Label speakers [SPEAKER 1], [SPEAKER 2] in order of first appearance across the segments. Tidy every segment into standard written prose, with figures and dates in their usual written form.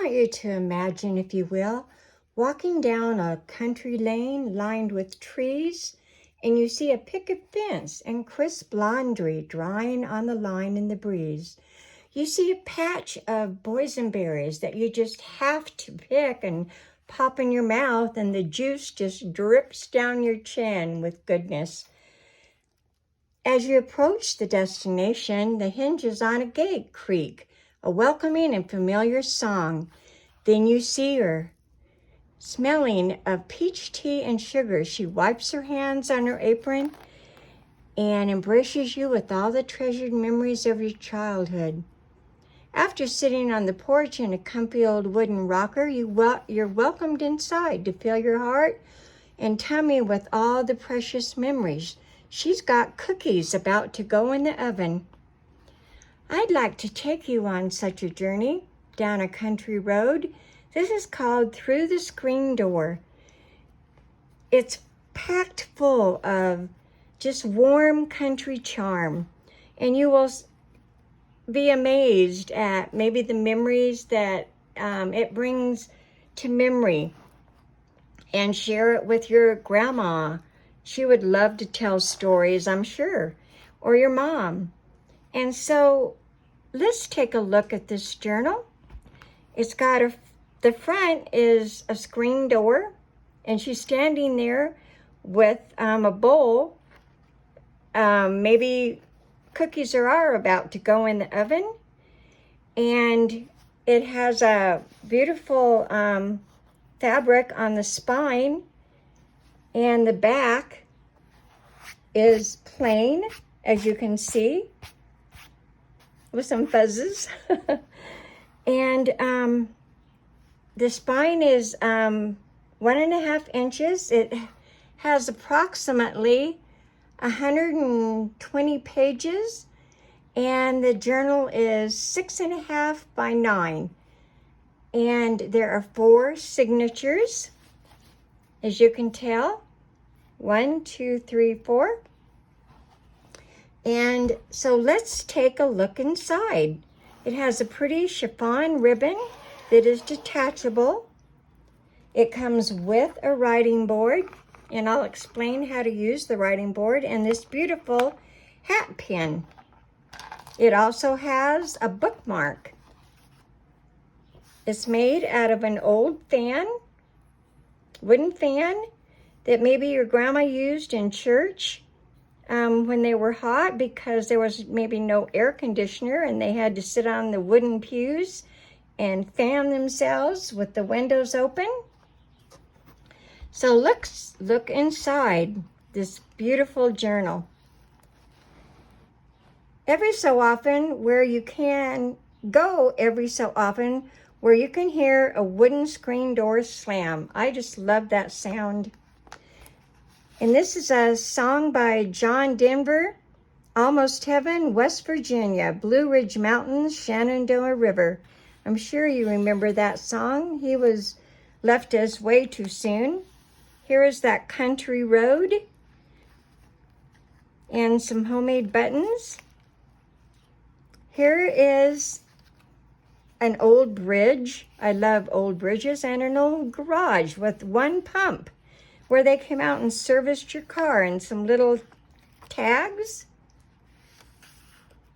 [SPEAKER 1] want you to imagine, if you will, walking down a country lane lined with trees, and you see a picket fence and crisp laundry drying on the line in the breeze. You see a patch of boysenberries that you just have to pick and pop in your mouth, and the juice just drips down your chin with goodness. As you approach the destination, the hinges on a gate creak, a welcoming and familiar song. Then you see her, smelling of peach tea and sugar. She wipes her hands on her apron and embraces you with all the treasured memories of your childhood. After sitting on the porch in a comfy old wooden rocker, you're welcomed inside to fill your heart and tummy with all the precious memories. She's got cookies about to go in the oven. I'd like to take you on such a journey down a country road. This is called Through the Screen Door. It's packed full of just warm country charm, and you will be amazed at maybe the memories that it brings to memory, and share it with your grandma. She would love to tell stories, I'm sure, or your mom. And so let's take a look at this journal. It's got the front is a screen door, and she's standing there with a bowl. Maybe cookies are about to go in the oven, and it has a beautiful fabric on the spine, and the back is plain, as you can see, with some fuzzes. And the spine is 1.5 inches. It has approximately 120 pages, and the journal is 6.5 by 9. And there are 4 signatures, as you can tell. 1, 2, 3, 4. And so let's take a look inside. It has a pretty chiffon ribbon that is detachable. It comes with a writing board, and I'll explain how to use the writing board, and this beautiful hat pin. It also has a bookmark. It's made out of an old fan, wooden fan, that maybe your grandma used in church when they were hot, because there was maybe no air conditioner and they had to sit on the wooden pews and fan themselves with the windows open. So look inside this beautiful journal. Every so often where you can hear a wooden screen door slam. I just love that sound. And this is a song by John Denver, Almost Heaven, West Virginia, Blue Ridge Mountains, Shenandoah River. I'm sure you remember that song. He was left us way too soon. Here is that country road and some homemade buttons. Here is an old bridge. I love old bridges, and an old garage with one pump where they came out and serviced your car, and some little tags.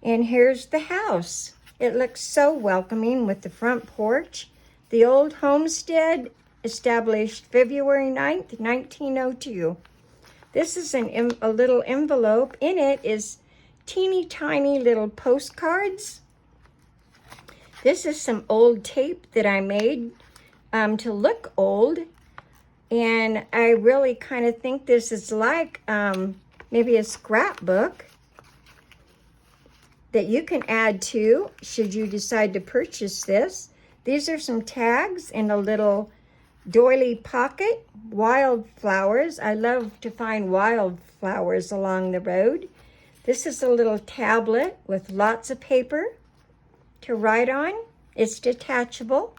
[SPEAKER 1] And here's the house. It looks so welcoming with the front porch. The old homestead, established February 9th, 1902. This is a little envelope. In it is teeny tiny little postcards. This is some old tape that I made to look old. And I really kind of think this is like maybe a scrapbook that you can add to should you decide to purchase this. These are some tags in a little doily pocket. Wildflowers. I love to find wildflowers along the road. This is a little tablet with lots of paper to write on. It's detachable.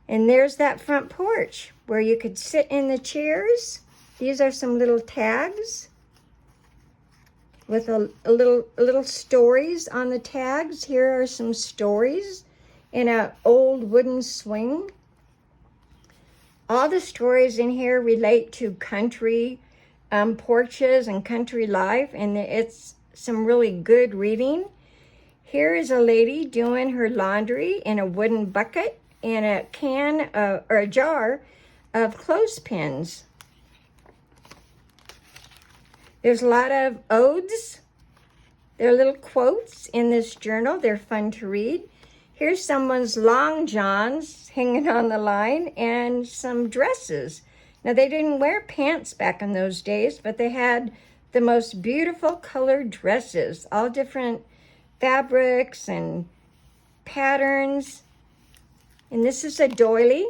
[SPEAKER 1] And there's that front porch where you could sit in the chairs. These are some little tags with a little stories on the tags. Here are some stories in an old wooden swing. All the stories in here relate to country porches and country life, and it's some really good reading. Here is a lady doing her laundry in a wooden bucket in a can or a jar of clothespins. There's a lot of odes. There are little quotes in this journal. They're fun to read. Here's someone's long johns hanging on the line and some dresses. Now, they didn't wear pants back in those days, but they had the most beautiful colored dresses, all different fabrics and patterns. And this is a doily.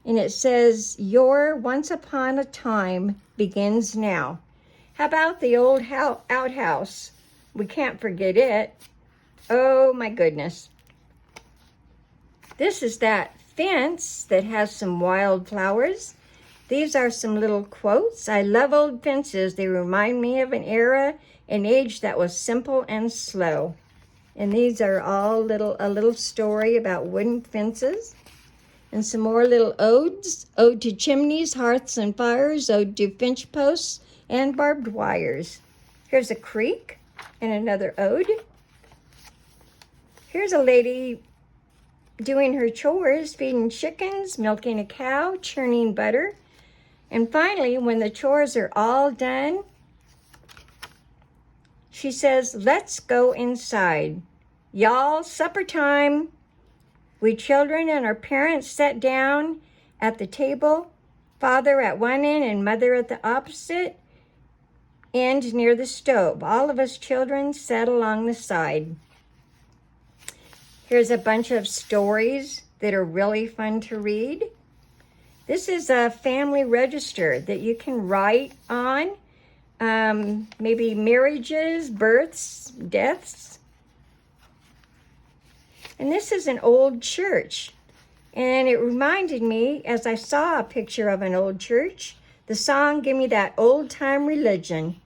[SPEAKER 1] And it says, "Your once upon a time begins now." How about the old outhouse? We can't forget it. Oh my goodness. This is that fence that has some wildflowers. These are some little quotes. I love old fences. They remind me of an era, an age that was simple and slow. And these are all a little story about wooden fences. And some more little odes. Ode to chimneys, hearths, and fires. Ode to finch posts and barbed wires. Here's a creek and another ode. Here's a lady doing her chores, feeding chickens, milking a cow, churning butter. And finally, when the chores are all done, she says, "Let's go inside. Y'all, supper time." We children and our parents sat down at the table, father at one end and mother at the opposite end near the stove. All of us children sat along the side. Here's a bunch of stories that are really fun to read. This is a family register that you can write on, maybe marriages, births, deaths. And this is an old church. And it reminded me, as I saw a picture of an old church, the song, "Give Me That Old Time Religion."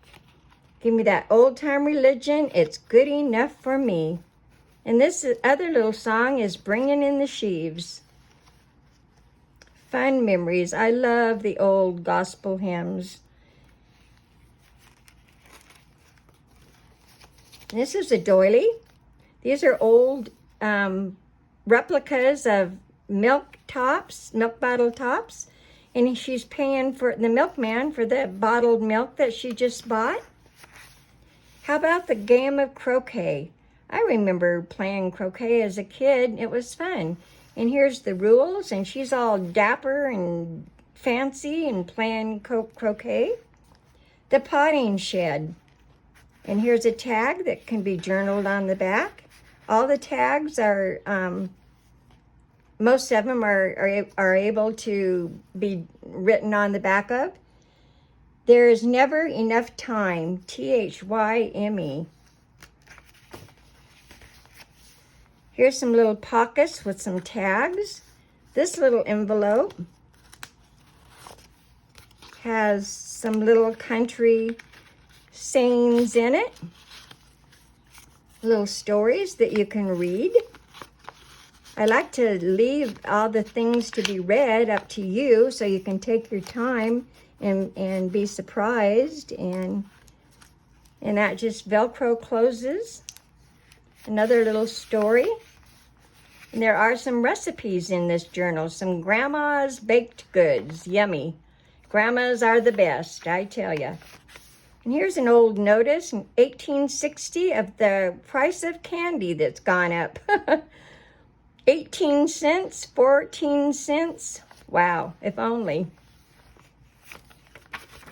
[SPEAKER 1] Give me that old time religion, it's good enough for me. And this other little song is "Bringing in the Sheaves." Fun memories. I love the old gospel hymns. This is a doily. These are old replicas of milk bottle tops. And she's paying for the milkman for the bottled milk that she just bought. How about the game of croquet? I remember playing croquet as a kid. It was fun. And here's the rules, and she's all dapper and fancy and playing croquet. The potting shed. And here's a tag that can be journaled on the back. All the tags are, most of them are able to be written on the back of. There is never enough time, THYME. Here's some little pockets with some tags. This little envelope has some little country sayings in it. Little stories that you can read. I like to leave all the things to be read up to you so you can take your time and be surprised. And that just Velcro closes. Another little story. And there are some recipes in this journal. Some grandma's baked goods. Yummy. Grandmas are the best, I tell you. And here's an old notice in 1860 of the price of candy that's gone up. 18 cents, 14 cents. Wow, if only.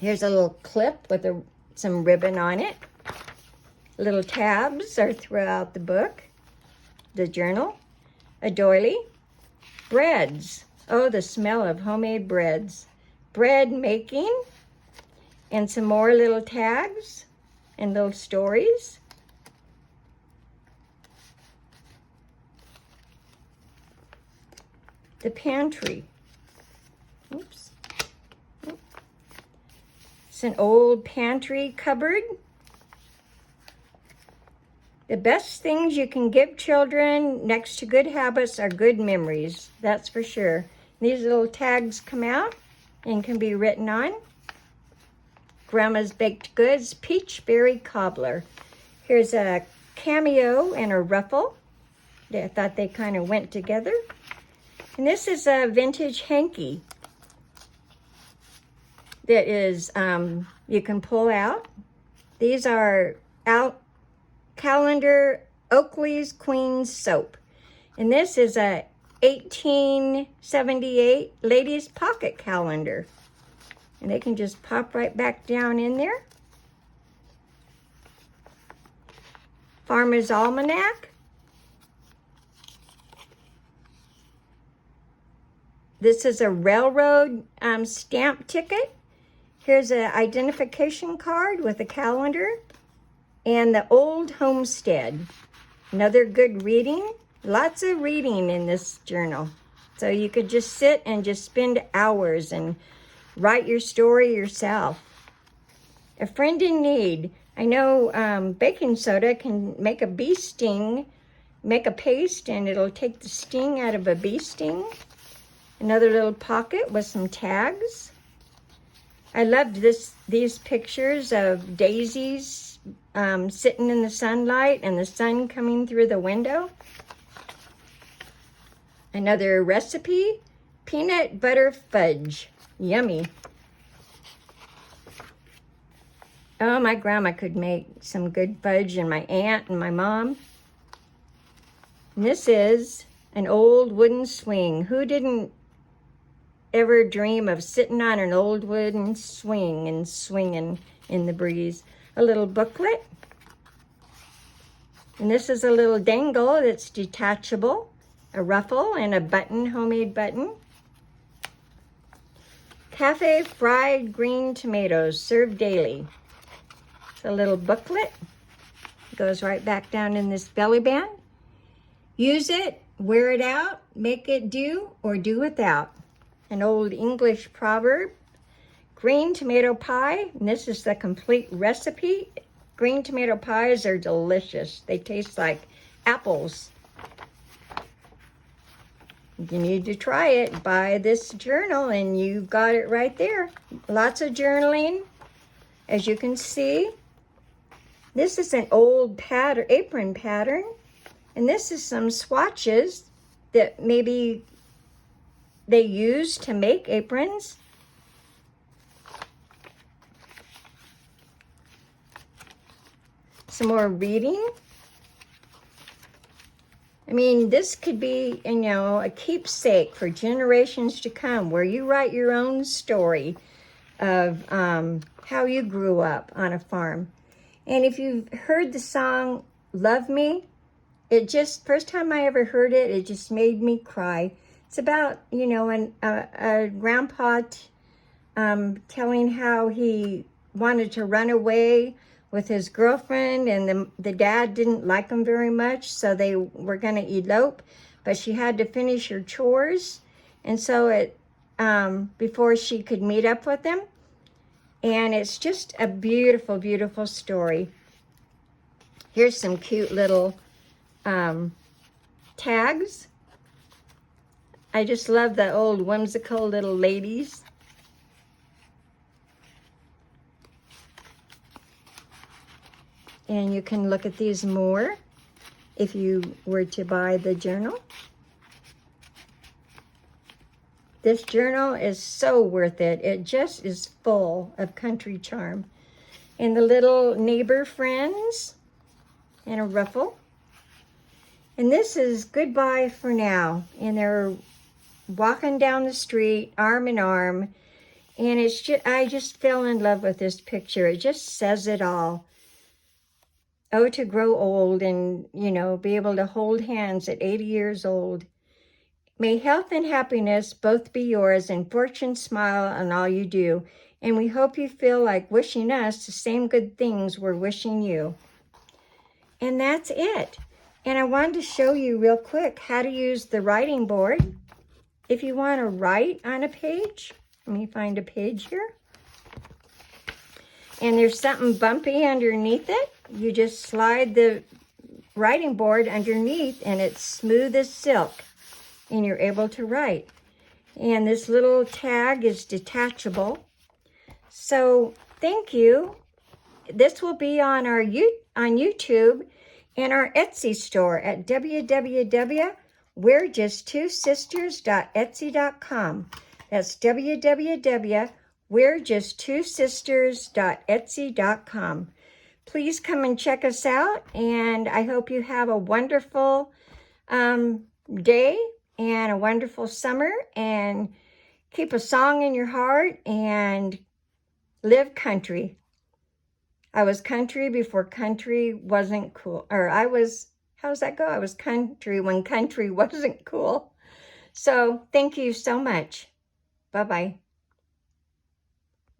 [SPEAKER 1] Here's a little clip with some ribbon on it. Little tabs are throughout the book, the journal. A doily. Breads. Oh, the smell of homemade breads. Bread making. And some more little tags and little stories. The pantry. Oops. It's an old pantry cupboard. The best things you can give children next to good habits are good memories. That's for sure. These little tags come out and can be written on. Grandma's Baked Goods Peach Berry Cobbler. Here's a cameo and a ruffle. I thought they kind of went together. And this is a vintage hanky that is, you can pull out. These are out calendar Oakley's Queen's Soap. And this is a 1878 ladies pocket calendar. And they can just pop right back down in there. Farmer's Almanac. This is a railroad stamp ticket. Here's an identification card with a calendar. And the Old Homestead. Another good reading. Lots of reading in this journal. So you could just sit and just spend hours and write your story yourself. A Friend in Need. I know baking soda can make a bee sting, make a paste, and it'll take the sting out of a bee sting. Another little pocket with some tags. I loved these pictures of daisies sitting in the sunlight and the sun coming through the window. Another recipe, peanut butter fudge. Yummy. Oh, my grandma could make some good fudge, and my aunt and my mom. And this is an old wooden swing. Who didn't ever dream of sitting on an old wooden swing and swinging in the breeze? A little booklet. And this is a little dangle that's detachable. A ruffle and a button, homemade button. Cafe fried green tomatoes, served daily. It's a little booklet. Goes right back down in this belly band. Use it, wear it out, make it do, or do without. An old English proverb. Green tomato pie, and this is the complete recipe. Green tomato pies are delicious. They taste like apples. You need to try it. Buy this journal and you've got it right there. Lots of journaling, as you can see. This is an old apron pattern. And this is some swatches that maybe they use to make aprons. Some more reading. I mean, this could be, a keepsake for generations to come, where you write your own story of how you grew up on a farm. And if you've heard the song Love Me, first time I ever heard it, it just made me cry. It's about, a grandpa telling how he wanted to run away with his girlfriend, and the dad didn't like him very much, so they were going to elope, but she had to finish her chores, and so before she could meet up with him. And it's just a beautiful, beautiful story. Here's some cute little tags. I just love the old whimsical little ladies. And you can look at these more if you were to buy the journal. This journal is so worth it. It just is full of country charm. And the little neighbor friends and a ruffle. And this is Goodbye for Now. And they're walking down the street arm in arm. And I just fell in love with this picture. It just says it all. Oh, to grow old and, be able to hold hands at 80 years old. May health and happiness both be yours, and fortune smile on all you do. And we hope you feel like wishing us the same good things we're wishing you. And that's it. And I wanted to show you real quick how to use the writing board. If you want to write on a page, let me find a page here. And there's something bumpy underneath it. You just slide the writing board underneath, and it's smooth as silk, and you're able to write. And this little tag is detachable. So thank you. This will be on our on YouTube and our Etsy store at www.we'rejusttwosisters.etsy.com. That's www.we'rejusttwosisters.etsy.com. Please come and check us out, and I hope you have a wonderful day and a wonderful summer, and keep a song in your heart and live country. I was country before country wasn't cool. Or I was, how does that go? I was country when country wasn't cool. So thank you so much. Bye-bye.